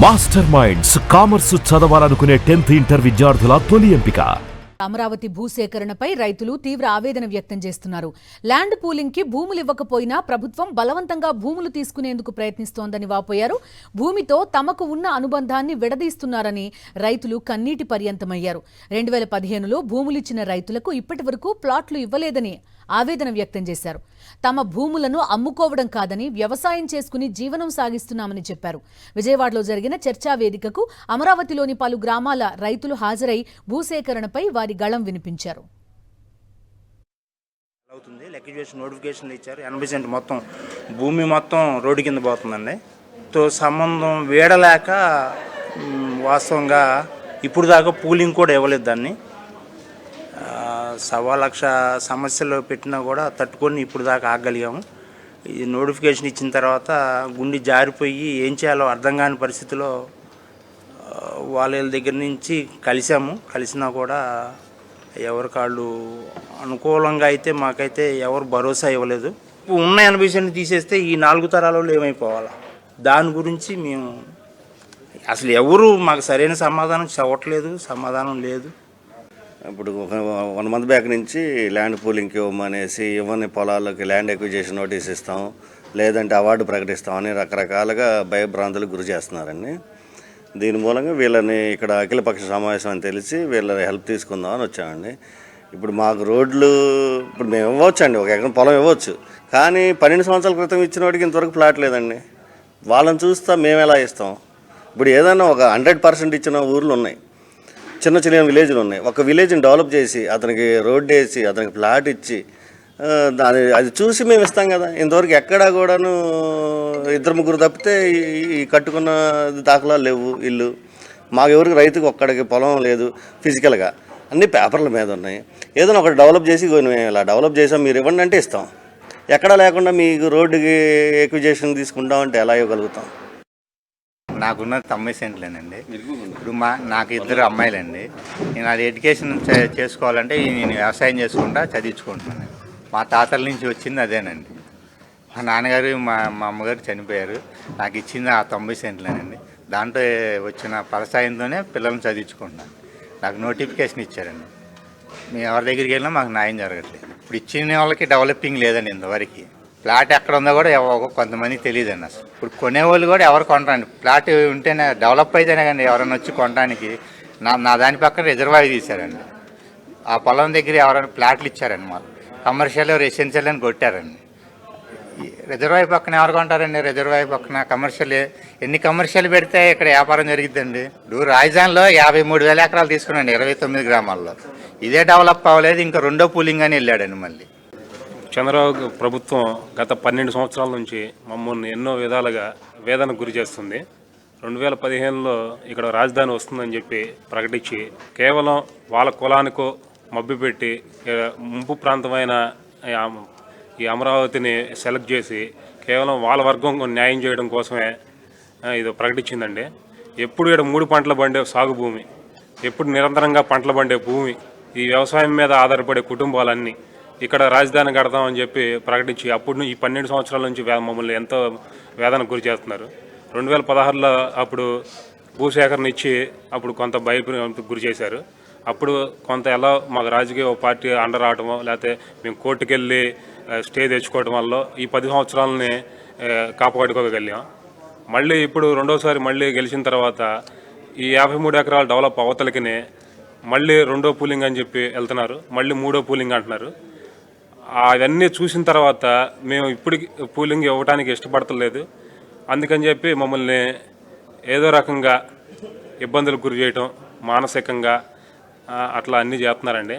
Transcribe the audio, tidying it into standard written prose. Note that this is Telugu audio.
మాస్టర్ మైండ్స్ కామర్స్ చదవాలనుకునే 10th ఇంటర్ విద్యార్థుల తొలి ఎంపిక. అమరావతి భూసేకరణపై రైతులు తీవ్ర ఆవేదన వ్యక్తం చేస్తున్నారు. ల్యాండ్ పూలింగ్ కి భూములు ఇవ్వకపోయినా ప్రభుత్వం బలవంతంగా భూములు తీసుకునేందుకు ప్రయత్నిస్తోందని వాపోయారు. భూమితో తమకు ఉన్న అనుబంధాన్ని విడదీస్తున్నారని రైతులు కన్నీటి పర్యంతమయ్యారు. 2015లో భూములిచ్చిన రైతులకు ఇప్పటి వరకు ప్లాట్లు ఇవ్వలేదని ఆవేదన వ్యక్తం చేశారు. తమ భూములను అమ్ముకోవడం కాదని వ్యవసాయం చేసుకుని జీవనం సాగిస్తున్నామని చెప్పారు. విజయవాడలో జరిగిన చర్చా వేదికకు అమరావతిలోని పలు గ్రామాల రైతులు హాజరై భూసేకరణపై వారి గళం వినిపించారు. నోటిఫికేషన్ ఇచ్చారు. 80% మొత్తం భూమి మొత్తం రోడ్డు కింద పోతుందండి. తో సంబంధం వీడలేక వాస్తవంగా ఇప్పుడు దాకా పూలింగ్ కూడా ఇవ్వలేదు. దాన్ని 1,00,000 సమస్యలు పెట్టినా కూడా తట్టుకొని ఇప్పుడు దాకా ఆగలిగాము. ఈ నోటిఫికేషన్ ఇచ్చిన తర్వాత గుండె జారిపోయి ఏం చేయాలో అర్థం కాని పరిస్థితిలో వాళ్ళ దగ్గర నుంచి కలిసినా కూడా ఎవరి కాళ్ళు అనుకూలంగా అయితే మాకైతే ఎవరు భరోసా ఇవ్వలేదు. ఉన్న 80% తీసేస్తే ఈ 4 తరాలలో ఏమైపోవాలా, దాని గురించి మేము అసలు ఎవరు మాకు సరైన సమాధానం చెప్పట్లేదు, సమాధానం లేదు. ఇప్పుడు 1 మంత్ బ్యాక్ నుంచి ల్యాండ్ పూలింగ్కి ఇవ్వమనేసి ఇవ్వని పొలాలకు ల్యాండ్ ఎక్విజిషన్ నోటీస్ ఇస్తాం, లేదంటే అవార్డు ప్రకటిస్తామని రకరకాలుగా భయభ్రాంతులకు గురి చేస్తున్నారండి. దీని మూలంగా వీళ్ళని ఇక్కడ అఖిలపక్ష సమావేశం అని తెలిసి వీళ్ళ హెల్ప్ తీసుకుందామని వచ్చామండి. ఇప్పుడు మాకు రోడ్లు ఇప్పుడు మేము ఇవ్వచ్చు అండి, 1 ఎకరం పొలం ఇవ్వచ్చు, కానీ 12 సంవత్సరాల క్రితం ఇచ్చిన వాడికి ఇంతవరకు ప్లాట్ లేదండి. వాళ్ళని చూస్తా మేము ఎలా ఇస్తాం? ఇప్పుడు ఏదైనా ఒక 100% ఇచ్చిన ఊర్లు ఉన్నాయి, చిన్న చిన్న విలేజ్లు ఉన్నాయి. ఒక విలేజ్ని డెవలప్ చేసి అతనికి రోడ్డు వేసి అతనికి ప్లాట్ ఇచ్చి అది చూసి మేము ఇస్తాం కదా. ఇంతవరకు ఎక్కడా కూడాను 2-3 తప్పితే ఈ కట్టుకున్న దాఖలాలు లేవు. ఇల్లు మాకు ఎవరికి రైతుకు ఒక్కడికి పొలం లేదు. ఫిజికల్గా అన్ని పేపర్ల మీద ఉన్నాయి. ఏదైనా ఒకటి డెవలప్ చేసి మేము ఇలా డెవలప్ చేసాం, మీరు ఇవ్వండి అంటే ఇస్తాం. ఎక్కడా లేకుండా మీకు రోడ్డుకి ఎక్విజిషన్ తీసుకుంటామంటే ఎలా ఇవ్వగలుగుతాం? నాకున్నది 90 సెంట్లేనండి. ఇప్పుడు నాకు 2 అమ్మాయిలండి. నేను అది ఎడ్యుకేషన్ చేసుకోవాలంటే నేను వ్యవసాయం చేసుకుంటా చదివించుకుంటున్నాను. మా తాతల నుంచి వచ్చింది అదేనండి. మా నాన్నగారు మా అమ్మగారు చనిపోయారు. నాకు ఇచ్చింది ఆ 90 సెంట్లేనండి. దాంట్లో వచ్చిన ఫలసాయంతోనే పిల్లల్ని చదివించుకుంటున్నాను. నాకు నోటిఫికేషన్ ఇచ్చారండి. మేము ఎవరి దగ్గరికి వెళ్ళినా మాకు న్యాయం జరగట్లేదు. ఇప్పుడు ఇచ్చిన వాళ్ళకి డెవలపింగ్ లేదండి. ఇంతవరకు ప్లాట్ ఎక్కడ ఉందో కూడా కొంతమందికి తెలియదండి. అసలు ఇప్పుడు కొనేవాళ్ళు కూడా ఎవరు కొనరండి. ప్లాట్ ఉంటేనే డెవలప్ అయితేనే కానీ ఎవరైనా వచ్చి కొనడానికి. నా దాని పక్కన రిజర్వాయర్ తీశారండి. ఆ పొలం దగ్గర ఎవరైనా ప్లాట్లు ఇచ్చారండి. మాకు కమర్షియల్ రెసిడెన్షియల్ అని కొట్టారండి. రిజర్వాయర్ పక్కన ఎవరు కొంటారండి? రిజర్వాయర్ పక్కన కమర్షియల్ ఎన్ని కమర్షియల్ పెడితే ఇక్కడ వ్యాపారం జరిగిద్దండి. ఇప్పుడు రాజధానిలో 53,000 ఎకరాలు తీసుకున్నాండి 29 గ్రామాల్లో. ఇదే డెవలప్ అవ్వలేదు. ఇంకా 2వ పూలింగ్ అని వెళ్ళాడండి. మళ్ళీ చంద్రబాబు ప్రభుత్వం గత 12 సంవత్సరాల నుంచి మమ్మల్ని ఎన్నో విధాలుగా వేదనకు గురి చేస్తుంది. 2015లో ఇక్కడ రాజధాని వస్తుందని చెప్పి ప్రకటించి కేవలం వాళ్ళ కులానికో మభ్యపెట్టి ముంపు ప్రాంతమైన ఈ అమరావతిని సెలెక్ట్ చేసి కేవలం వాళ్ళ వర్గం న్యాయం చేయడం కోసమే ఇది ప్రకటించిందండి. ఎప్పుడు ఇక్కడ 3 పంటలు పండే సాగు భూమి, ఎప్పుడు నిరంతరంగా పంటలు పండే భూమి, ఈ వ్యవసాయం మీద ఆధారపడే కుటుంబాలన్నీ ఇక్కడ రాజధాని కడతామని చెప్పి ప్రకటించి అప్పుడు ఈ 12 సంవత్సరాల నుంచి మమ్మల్ని ఎంతో వేదనకు గురి చేస్తున్నారు. 2016లో అప్పుడు భూసేకరణ ఇచ్చి అప్పుడు కొంత భయకు గురి చేశారు. అప్పుడు కొంత ఎలా మాకు రాజకీయ పార్టీ అండ రావటమో లేకపోతే మేము కోర్టుకు వెళ్ళి స్టే తెచ్చుకోవడం వల్ల ఈ 10 సంవత్సరాలని కాపాడుకోగలిగాం. మళ్ళీ ఇప్పుడు 2వసారి మళ్ళీ గెలిచిన తర్వాత ఈ 53 ఎకరాల డెవలప్ అవతలకినే మళ్ళీ 2వ పూలింగ్ అని చెప్పి వెళ్తున్నారు. మళ్ళీ 3వ పూలింగ్ అంటున్నారు. అవన్నీ చూసిన తర్వాత మేము ఇప్పటికి పూలింగ్ ఇవ్వడానికి ఇష్టపడతలేదు. అందుకని చెప్పి మమ్మల్ని ఏదో రకంగా ఇబ్బందులకు గురి చేయటం, మానసికంగా అట్లా అన్నీ చేస్తున్నారండి.